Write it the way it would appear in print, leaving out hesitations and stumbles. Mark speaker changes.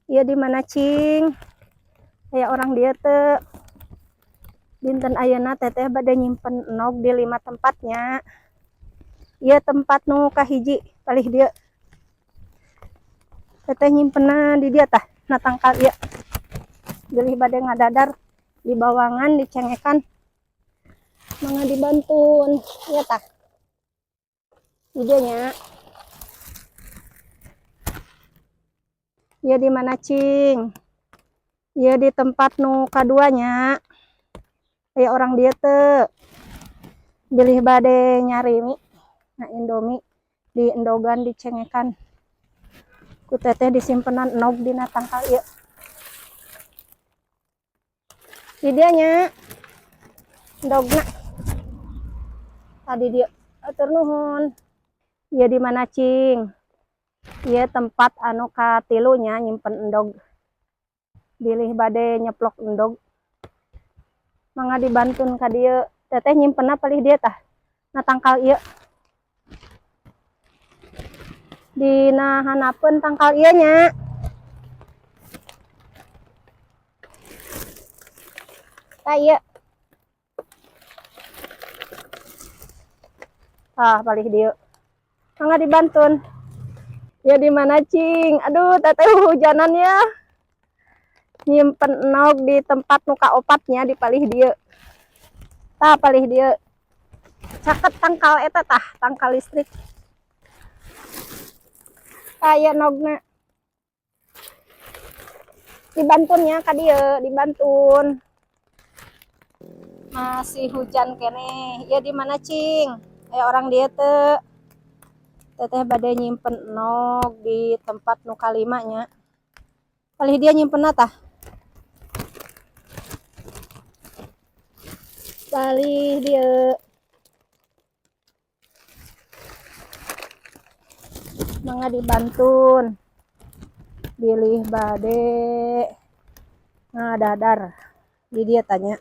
Speaker 1: Iya di mana cing? Kayak orang dia teh dinten ayeuna teteh bade nyimpen enog di 5 tempatnya. Iya tempat nu kahiji palih dia. Teteh nyimpenna di dia tah. Na tangkal ieu. Geulih bade ngadadar di bawangan dicengekan. Mangga dibantun. Ieu tah. Idenya. Iya di mana cing? Iya di tempat nu kaduanya. Kayak orang dia teh bilih bade nyari mie. Nah Indomie di endogan dicengekan. Ku teteh disimpenan enog dina tangkal ieu. Di dia nya endogna. Tadi dia atur nuhun. Ieu di mana cing? Ieu tempat anu katilunya nyimpen endog. Bilih bade nyeplok endog. Mangga dibantun ka dieu. Teteh nyimpenna palih dia tah. Na tangkal ieu. Dina hanapeun tangkal ieu nya. Tah ieu. Tah palih dieu. Mangga dibantun. Ya di mana cing? Aduh teteh hujanan ya. Nyimpen enog di tempat nu kaopatnya di palih dieu. Tah palih dieu. Caket tangkal eta tah, tangkal listrik. Tah ieu enogna. Dibantunnya ka dieu, dibantun. Masih hujan keneh. Ieu di mana cing? Kayak orang dia teh. Teteh bade nyimpen enog di tempat nu kalima nya. Palih dia nyimpenna tah. Palih dieu. Mangga dibantun. Bilih bade ngadadar. Di dia tanya.